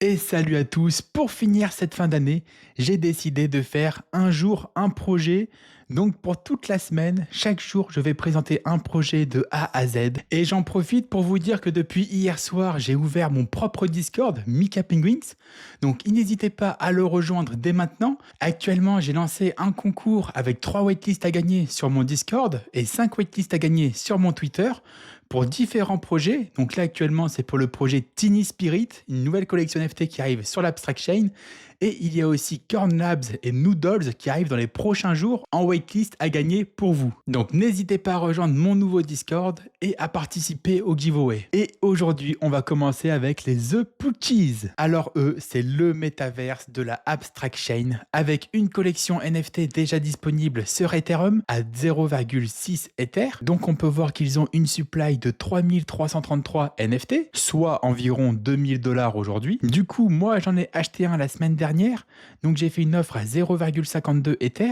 Et salut à tous, pour finir cette fin d'année, j'ai décidé de faire un jour un projet. Donc pour toute la semaine, chaque jour, je vais présenter un projet de A à Z. Et j'en profite pour vous dire que depuis hier soir, j'ai ouvert mon propre Discord, Mika Penguins. Donc n'hésitez pas à le rejoindre dès maintenant. Actuellement, j'ai lancé un concours avec 3 waitlists à gagner sur mon Discord et 5 waitlists à gagner sur mon Twitter pour différents projets. Donc là actuellement c'est pour le projet Tiny Spirit, une nouvelle collection NFT qui arrive sur l'Abstract Chain. Et il y a aussi Corn Labs et Noodles qui arrivent dans les prochains jours en waitlist à gagner pour vous. Donc n'hésitez pas à rejoindre mon nouveau Discord et à participer au giveaway. Et aujourd'hui on va commencer avec les The Poochies. Alors eux c'est le métaverse de la Abstract Chain avec une collection NFT déjà disponible sur Ethereum à 0,6 Ether. Donc on peut voir qu'ils ont une supply de 3333 NFT, soit environ 2000 $ aujourd'hui. Du coup moi j'en ai acheté un la semaine dernière. Donc j'ai fait une offre à 0,52 Ether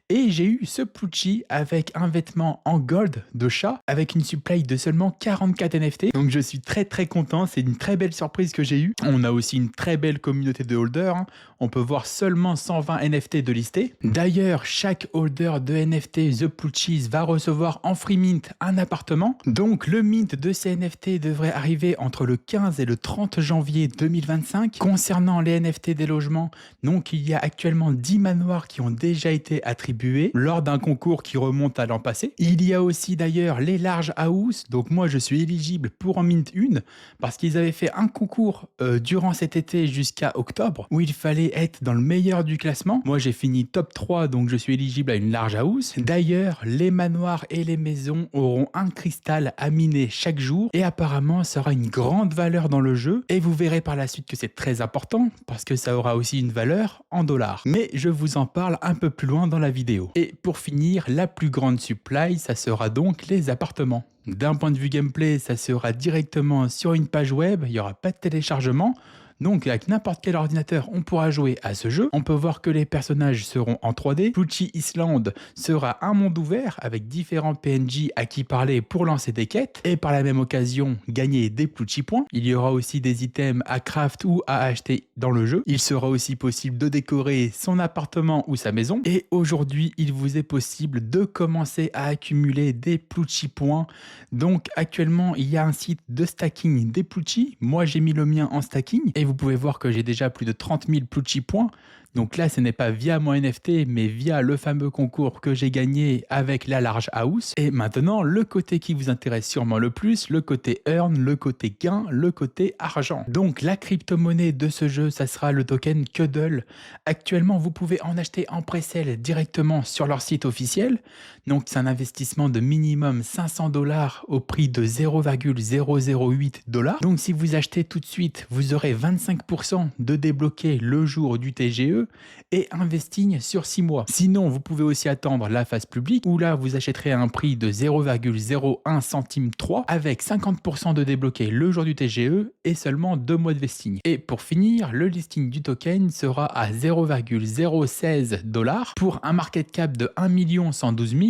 et j'ai eu ce Poochie avec un vêtement en gold de chat avec une supply de seulement 44 NFT. Donc je suis très content, c'est une très belle surprise que j'ai eue. On a aussi une très belle communauté de holders, hein. On peut voir seulement 120 NFT de listés. D'ailleurs, chaque holder de NFT The Poochies va recevoir en free mint un appartement. Donc le mint de ces NFT devrait arriver entre le 15 et le 30 janvier 2025. Concernant les NFT des logements, donc il y a actuellement 10 manoirs qui ont déjà été attribués lors d'un concours qui remonte à l'an passé. Il y a aussi d'ailleurs les large house, donc moi je suis éligible pour en mint une parce qu'ils avaient fait un concours durant cet été jusqu'à octobre où il fallait être dans le meilleur du classement. Moi j'ai fini top 3 donc je suis éligible à une large house. D'ailleurs les manoirs et les maisons auront un cristal à miner chaque jour et apparemment ça aura une grande valeur dans le jeu et vous verrez par la suite que c'est très important parce que ça aura aussi une valeur en dollars. Mais je vous en parle un peu plus loin dans la vidéo. Et pour finir, la plus grande supply, ça sera donc les appartements. D'un point de vue gameplay, ça sera directement sur une page web, il n'y aura pas de téléchargement. Donc avec n'importe quel ordinateur, on pourra jouer à ce jeu. On peut voir que les personnages seront en 3D. Poochie Island sera un monde ouvert avec différents PNJ à qui parler pour lancer des quêtes et par la même occasion gagner des Poochie points. Il y aura aussi des items à craft ou à acheter dans le jeu. Il sera aussi possible de décorer son appartement ou sa maison. Et aujourd'hui, il vous est possible de commencer à accumuler des Poochie points. Donc actuellement, il y a un site de stacking des Poochie. Moi, j'ai mis le mien en stacking et vous pouvez voir que j'ai déjà plus de 30 000 Poochie points. Donc là, ce n'est pas via mon NFT, mais via le fameux concours que j'ai gagné avec la large house. Et maintenant, le côté qui vous intéresse sûrement le plus, le côté earn, le côté gain, le côté argent. Donc la crypto-monnaie de ce jeu, ça sera le token Cuddle. Actuellement, vous pouvez en acheter en pré-sale directement sur leur site officiel. Donc c'est un investissement de minimum 500 $ au prix de 0,008 $. Donc si vous achetez tout de suite, vous aurez 25% de débloqué le jour du TGE et investing sur 6 mois. Sinon, vous pouvez aussi attendre la phase publique où là, vous achèterez à un prix de 0,01 centime 3 avec 50% de débloqué le jour du TGE et seulement 2 mois de vesting. Et pour finir, le listing du token sera à 0,016 $ pour un market cap de 1 112 000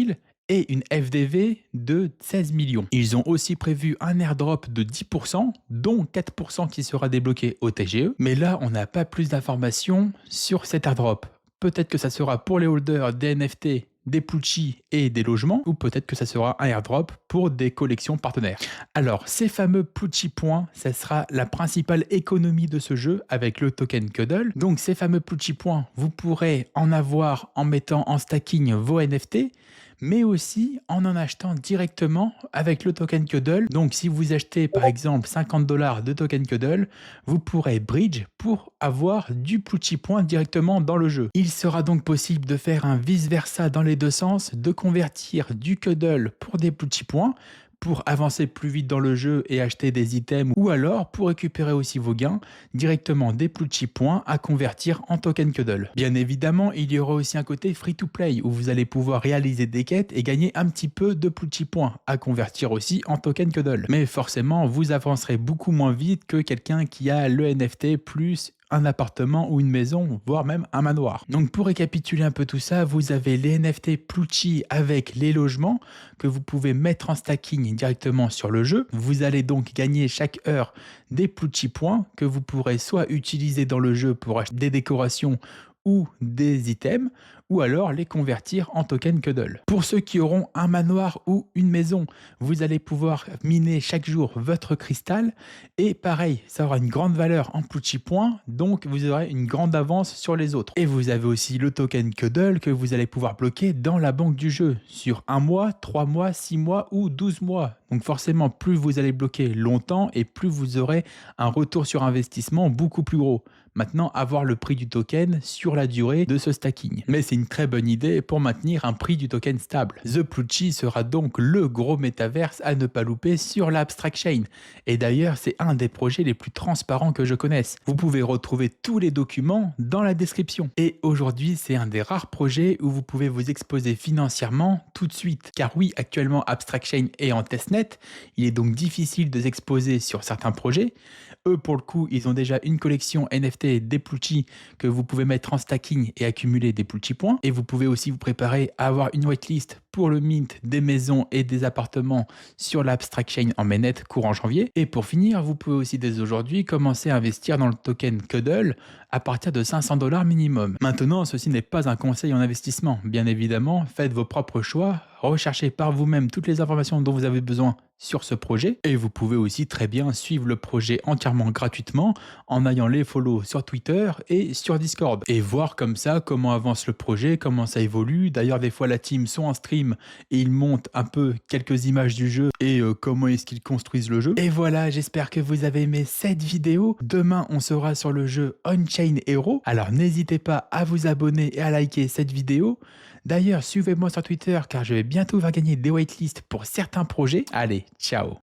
et une FDV de 16 millions. Ils ont aussi prévu un airdrop de 10%, dont 4% qui sera débloqué au TGE. Mais là, on n'a pas plus d'informations sur cet airdrop. Peut-être que ça sera pour les holders des NFT, des Poochie et des logements, ou peut-être que ça sera un airdrop pour des collections partenaires. Alors, ces fameux Poochie points, ça sera la principale économie de ce jeu avec le token Cuddle. Donc, ces fameux Poochie points, vous pourrez en avoir en mettant en stacking vos NFT, mais aussi en achetant directement avec le token Cuddle. Donc si vous achetez par exemple 50 $ de token Cuddle, vous pourrez bridge pour avoir du Poochie point directement dans le jeu. Il sera donc possible de faire un vice versa dans les deux sens, de convertir du Cuddle pour des Poochie points pour avancer plus vite dans le jeu et acheter des items, ou alors pour récupérer aussi vos gains directement des Poochie points à convertir en token Cuddle. Bien évidemment, il y aura aussi un côté free to play où vous allez pouvoir réaliser des quêtes et gagner un petit peu de Poochie points à convertir aussi en token Cuddle. Mais forcément, vous avancerez beaucoup moins vite que quelqu'un qui a le NFT plus un appartement ou une maison, voire même un manoir. Donc pour récapituler un peu tout ça, vous avez les NFT Pluchy avec les logements que vous pouvez mettre en stacking directement sur le jeu. Vous allez donc gagner chaque heure des Pluchy points que vous pourrez soit utiliser dans le jeu pour acheter des décorations ou des items, ou alors les convertir en token Cuddle. Pour ceux qui auront un manoir ou une maison, vous allez pouvoir miner chaque jour votre cristal, et pareil, ça aura une grande valeur en Pluchy points, donc vous aurez une grande avance sur les autres. Et vous avez aussi le token Cuddle que vous allez pouvoir bloquer dans la banque du jeu, sur 1 mois, 3 mois, 6 mois ou 12 mois. Donc forcément, plus vous allez bloquer longtemps et plus vous aurez un retour sur investissement beaucoup plus gros. Maintenant, avoir le prix du token sur la durée de ce stacking. Mais c'est une très bonne idée pour maintenir un prix du token stable. The Pluchy sera donc le gros métaverse à ne pas louper sur l'Abstract Chain. Et d'ailleurs, c'est un des projets les plus transparents que je connaisse. Vous pouvez retrouver tous les documents dans la description. Et aujourd'hui, c'est un des rares projets où vous pouvez vous exposer financièrement tout de suite. Car oui, actuellement, Abstract Chain est en testnet. Il est donc difficile de s'exposer sur certains projets. Eux, pour le coup, ils ont déjà une collection NFT des Pluchy que vous pouvez mettre en stacking et accumuler des Pluchy points. Et vous pouvez aussi vous préparer à avoir une whitelist pour le mint des maisons et des appartements sur l'Abstract Chain en mainnet courant janvier. Et pour finir, vous pouvez aussi dès aujourd'hui commencer à investir dans le token Cuddle à partir de 500 $ minimum. Maintenant, ceci n'est pas un conseil en investissement. Bien évidemment, faites vos propres choix, recherchez par vous-même toutes les informations dont vous avez besoin sur ce projet, et vous pouvez aussi très bien suivre le projet entièrement gratuitement en ayant les follow sur Twitter et sur Discord, et voir comme ça comment avance le projet, comment ça évolue. D'ailleurs, des fois la team sont en stream et ils montent un peu quelques images du jeu et comment est-ce qu'ils construisent le jeu. Et voilà, j'espère que vous avez aimé cette vidéo. Demain on sera sur le jeu On-Chain Hero, alors n'hésitez pas à vous abonner et à liker cette vidéo. D'ailleurs, suivez-moi sur Twitter car je vais bientôt faire gagner des whitelists pour certains projets. Allez, ciao!